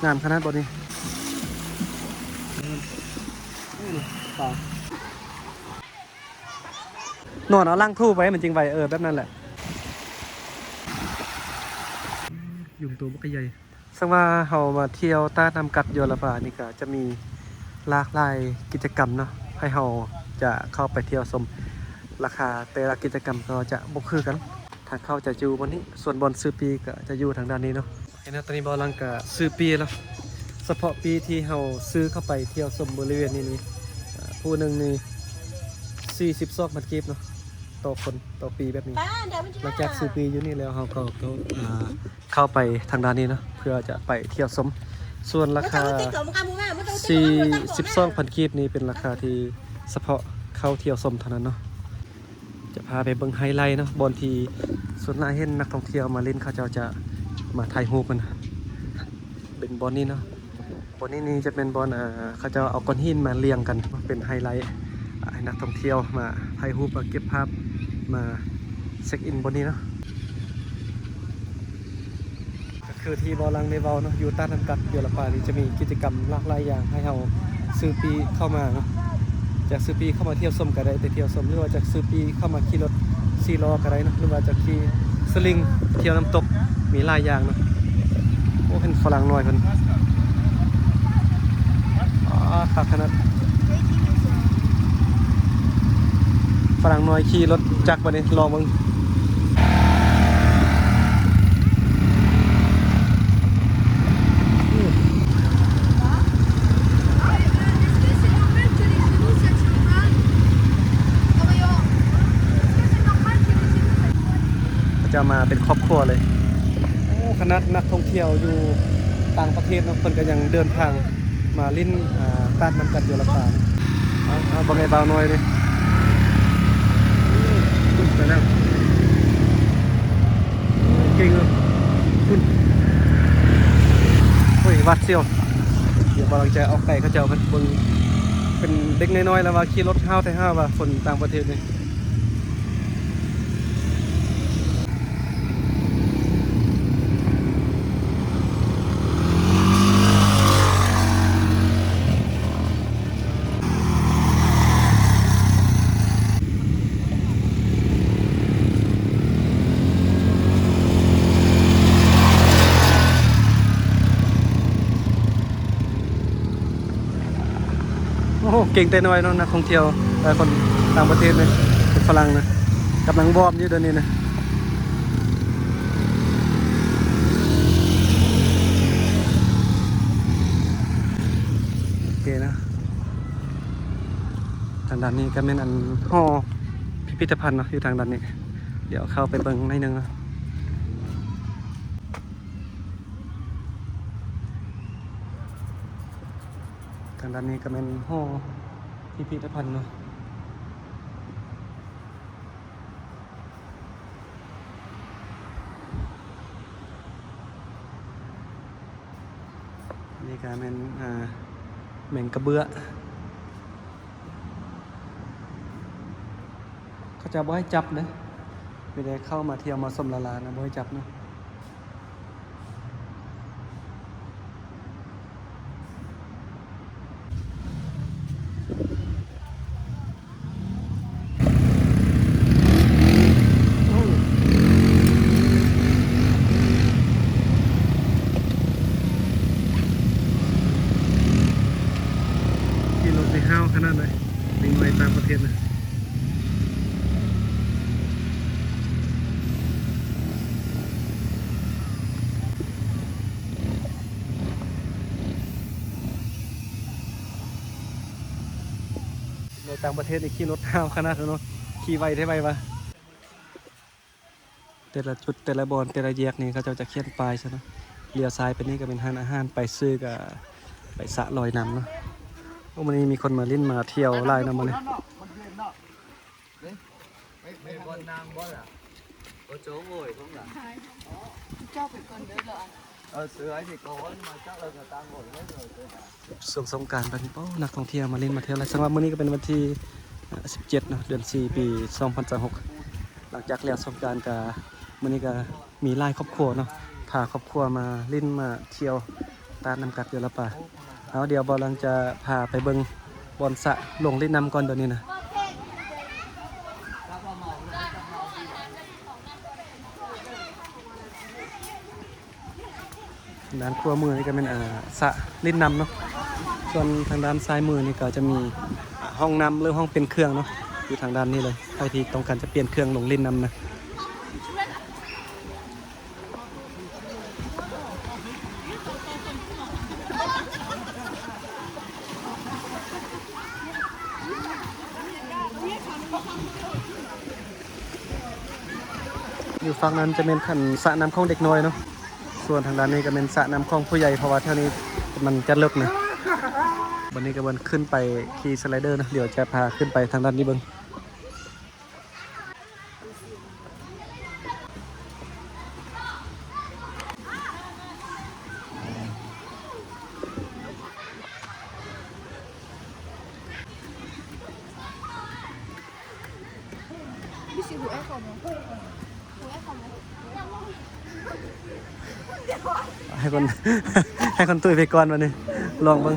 งามขนาดบ่นี้นอนเอาล่างทูบไว้มันจริงไว้แบบนั้นแหละยุงตัวมันก็ใหญ่ซึ่งว่าเรามาเที่ยวต้านำกัดโยลบานี่ก็จะมีหลากหลายกิจกรรมเนาะให้เราจะเข้าไปเที่ยวชมราคาแต่ละกิจกรรมก็จะบ่คือกันทางเข้าจะอยู่บนนี้ส่วนบอลซื้อปีก็จะอยู่ทางด้านนี้เนาะเห็นตอนนี้บอลลังก็ซื้อปีแล้วเฉพาะปีที่เราซื้อเข้าไปเที่ยวชมบริเวณนี้ผู้หนึ่งนี่42 บาทกีบเนาะต่อคนต่อปีแบบนี้หลังจากซื้อปีอยู่นี่แล้วเราก็เข้าไปทางด้านนี้เนาะเพื่อจะไปเที่ยวชมส่วนราคา42,000กีบนี้เป็นราคาที่เฉพาะเข้าเที่ยวชมเท่านั้นเนาะจะพาไปเบิ่งไฮไลท์เนาะบอนที่ส่วนหน้าเห็นนักท่องเที่ยวมาเล่นเขาจะมาถ่ายรูปกันเป็นบอนนี้เนาะบอนนี้จะเป็นบอนเขาจะเอาก้อนหินมาเรียงกันเป็นไฮไลท์ให้นักท่องเที่ยวมาถ่ายรูปมาเก็บภาพมาเช็คอินบอนนี้เนาะก็คือที่บอลังในเวาเนาะอยู่ต้านน้ำกัดเยลปานี่จะมีกิจกรรมหลากหลายอย่างให้เราซื้อปีเข้ามาเนาะจากซื้อปีเข้ามาเที่ยวชมก็ได้แต่เที่ยวชมหรือว่าจากซื้อปีเข้ามาขี่รถ4 ล้อก็ได้นะหรือว่าจากขี่สลิงเที่ยวน้ำตกมีหลายอย่างนะโอ้เห็นฝรั่งน้อยคนขาดขนาดฝรั่งน้อยขี่รถจักรไปนี่ลองมึงจะมาเป็นครอบครัวเลยโอ้คณะนักท่องเที่ยวอยู่ต่างประเทศนะคนก็ยังเดินทางมาลิ้นต้านน้ำกัดอยู่ละป่าเอาบังไงเบาหน่อยเลยไปแล้วเก่งเลยคุณเฮ้ยวัดเซียวเดี๋ยวบางจะเอาไก่เขาเจ้าเป็นเป็นเด็กน้อยๆแล้วว่าขี่รถห้าวแต่ห้าวว่าคนต่างประเทศเลยโอ้เก่งแต่น้อยเนาะนักท่องเที่ยวแต่คนต่างประเทศเลยคนฝรั่งนะกำลังบอมอยู่เดี๋ยวนี้นะโอเคนะทางด้านนี้ก็เป็นอันห่อพิพิธภัณฑ์เนาะอยู่ทางด้านนี้เดี๋ยวเข้าไปเบิ่งหน่อยนึงนะทางด้านนี้ก็เป็นห่อพิพิธภัณฑ์เนาะนี่ก็เป็นแมงกระเบื้อเขาจะบ่ให้จับนะไม่ได้เข้ามาเที่ยวมาชมลานะบ่ให้จับเนาะขี่รถในห้าวขนาดไหนในเมืองต่างประเทศนะในต่างประเทศนี่ขี่รถห้าวขนาดนั้นเนาะขี่ไวได้ไววะแต่ละจุดแต่ละบอนแต่ละแยกนี่เขาจะเขียนป้ายใช่ไหมเลี้ยวซ้ายไปนี่ก็เป็นร้านอาหารไปซื้อกับไปสระลอยน้ำเนาะโอ้วันนี้มีคนมาเล่นมาเที่ยวไล่น้ำมันเลยส่งสงกรานต์ไปนี่นักท่องเที่ยวมาเล่นมาเที่ยวอะไรสำหรับวันนี้ก็เป็นวันที่17เนาะเดือน4ปี2026หลังจากเลี้ยวสงกรานต์กับวันนี้ก็มีไล่ครอบครัวเนาะพาครอบครัวมาเล่นมาเที่ยว ตาดน้ำกัดเยละป่าเอาเดี๋ยวบอลังจะพาไปเบิ่งบอนสะลงเล่นน้ำก่อนเดี๋ยวนี้นะด้านขวามือนี่ก็เป็นสระเล่นน้ำเนาะส่วนทางด้านซ้ายมือนี่ก็จะมีห้องน้ำหรือห้องเป็นเครื่องเนาะอยู่ทางด้านนี้เลยใครที่ต้องการจะเปลี่ยนเครื่องลงเล่นน้ำนะอยู่ฝั่งนั้นจะเป็นขันสระน้ำของเด็กน้อยเนาะส่วนทางด้านนี้ก็เป็นสระน้ำของผู้ใหญ่เพราะว่าเท่านี้มันจะเลิกนะวันนี้ก็วันขึ้นไปขี่สไลเดอร์นะเดี๋ยวจะพาขึ้นไปทางด้านนี้เบิ้งให้คน ให้คนตุ้ยไปก่อนวันนี้ลองเบิ้ง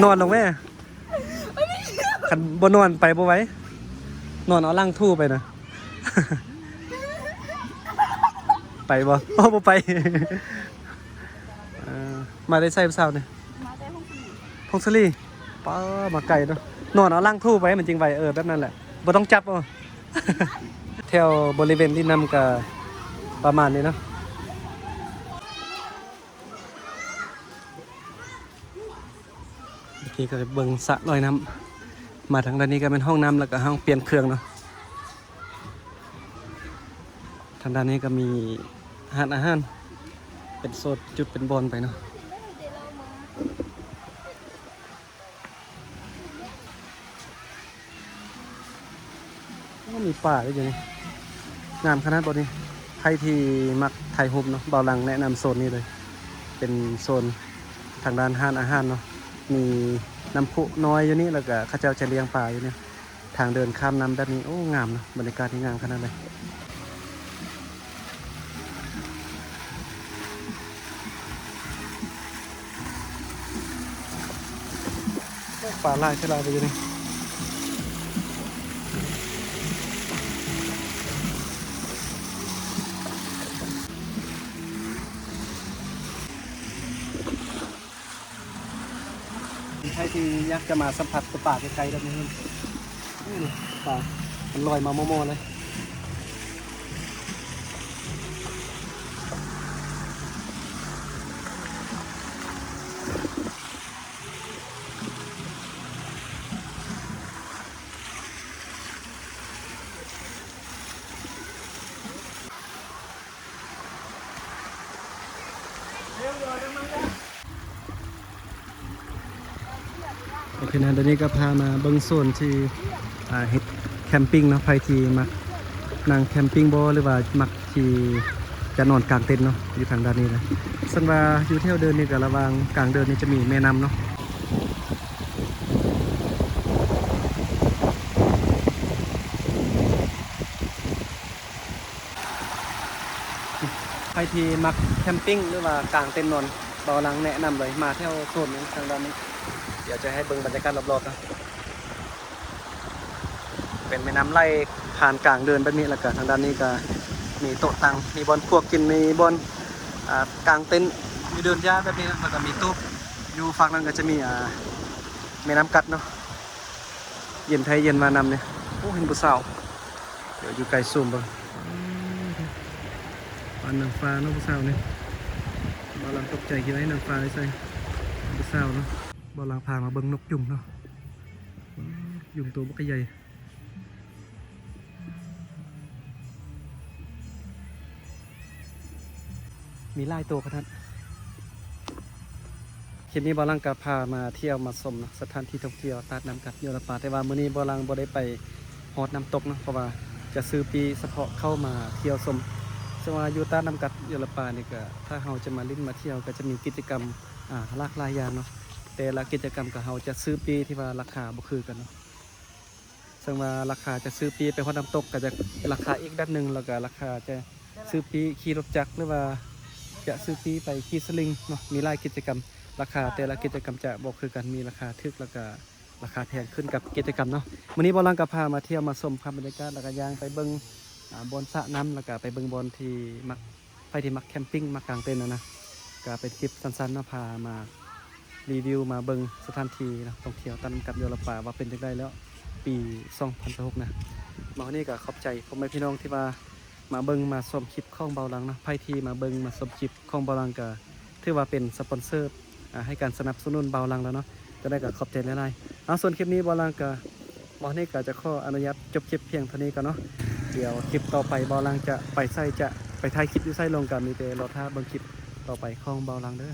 นอนลงแม่ขันบนนอนไปบ่ไหว้นอนเอาล่างทู่ไปนะ ไปบ่โอ้บ่ไป มาได้ใส่เสาเนี่ยพงศลีป้ามาไก่เนาะนอนเอาล่างทู่ไปมันจริงไปแบบนั้นแหละบ่ต้องจับอ่ะ แถวบริเวณที่นำกับประมาณนี้เนาะเมื่อกี้ก็เบิ่งสระลอยน้ำมาทางด้านนี้ก็เป็นห้องน้ำแล้วก็ห้องเปลี่ยนเครื่องเนาะทางด้านนี้ก็มีอาหารเป็นโซนจุดเป็นบอลไปเนาะมีป่าด้วยอย่างนี้งามขนาดบนนี้ใครที่มักถ่ายรูปเนาะเบาหลังแนะนำโซนนี้เลยเป็นโซนทางด้านอาหารเนาะมีน้ำพุน้อยอยู่นี่แล้วก็ข้าเจ้าจะเลี้ยงปลาอยู่เนี่ยทางเดินข้ามน้ำแบบนี้โอ้งามนะบรรยากาศที่งามขนาดเลยปลาลายเท่าไรไปอยู่นี่ใครที่อยากจะมาสัมผัสกับป่าไกลๆแบบนี้ป่ามันลอยมาโมๆเลยโอเคนะเดี๋ยวนี้ก็พามาเบิ้งโซนที่เฮ็ดแคมปิ้งเนาะใครที่มักนั่งแคมปิ้งบ่หรือว่ามักที่จะนอนกลางเต็นท์เนาะอยู่ทางด้านนี้เลยส่วนว่าอยู่เที่ยวเดินนี่ก็ระหว่างกลางเดินนี่จะมีแม่น้ำเนาะใครที่มักแคมปิ้งหรือว่ากลางเต็นท์นอนเบาหลังแนะนำเลยมาเที่ยวโซนนี้ทางด้านนี้เดี๋ยวจะให้เบิ่งบรรยากาศรอบๆนะเป็นแม่น้ำไหลผ่านกลางเดินแบบนี้แล้วก็ทางด้านนี้ก็มีโต๊ะตังมีบอลพวกกินมีบอลกลางเต็นท์มีเดินหญ้าแบบนี้นะแล้วก็มีตู้อยู่ฝั่งนั้นก็จะมีแม่น้ำกัดเนาะเย็นไทยเย็นมานำเนี่ยโอ้เห็นผู้สาวเดี๋ยวอยู่ไกลซูมบ้างปานนางฟ้าเนาะผู้สาวเนี่ยบอลลังตกใจคิดว่านางฟ้าใช่ผู้สาวเนาะบอลลังพามาเบิ่งนกยุงเนาะยุงตัวบักใหญ่มีลายตัวขนาดคลิปนี้บอลังกับพามาเที่ยวมาชมสถานที่ท่องเที่ยวตาดน้ำกัดโยลปาแต่ว่ามื้อนี้บอลังบ่ได้ไปฮอดน้ำตกนะเพราะว่าจะซื้อปีเฉพาะเข้ามาเที่ยวชมสว่าอยู่ตาดน้ำกัดโยลปานี่ก็ถ้าเราจะมาลิ้นมาเที่ยวก็จะมีกิจกรรมหลากหลายอย่างเนาะแต่ละกิจกรรมกับเราจะซื้อปีที่ว่าราคาบ่คือกันเนาะซึ่งว่าราคาจะซื้อปีไปฮอดน้ำตกก็จะราคาอีกด้านหนึ่งแล้วก็ราคาจะซื้อปีขี่รถจักรหรือว่าจะซื้อปีไปขี่สลิงเนาะมีหลายกิจกรรม ราคาแต่ละกิจกรรมจะบ่คือกันมีราคาถูกแล้วก็ราคาแพงขึ้นกับกิจกรรมเนาะมื้อนี้บ่ลังก็พามาเที่ยวมาชมภาพบรรยากาศแล้วก็ย่างไปเบิ่งบอนสระน้ำแล้วก็ไปเบิ่งบอนที่มักไปที่มักแคมปิ้งมักกางเต็นท์นะก็เป็นคลิปสั้นๆเนาะพามารีวิวมาเบิ่งสถานที่นะท่องเที่ยวตามกับโยลป่าว่าเป็นจังไดแล้วปี2016นะมาวันนี้ก็ขอบใจพ่อแม่พี่น้องที่มาเบิ่งมาชมคลิปของเบาหลังนะไผที่มาเบิ่งมาชมคลิปของเบาหลังก็ถือว่าเป็นสปอนเซอร์ให้การสนับสนุนเบาหลังแล้วเนาะจะได้ก็ขอบใจหลายๆเอาส่วนคลิปนี้เบาหลังก็บ่นี้ก็จะขออนุญาตจบคลิปเพียงเท่านี้ก่อนเนาะเดี๋ยวคลิปต่อไปเบาหลังจะไปถ่ายคลิปอยู่ไสลงก็มีแต่รอท่าเบิ่งคลิปต่อไปของเบาหลังเด้อ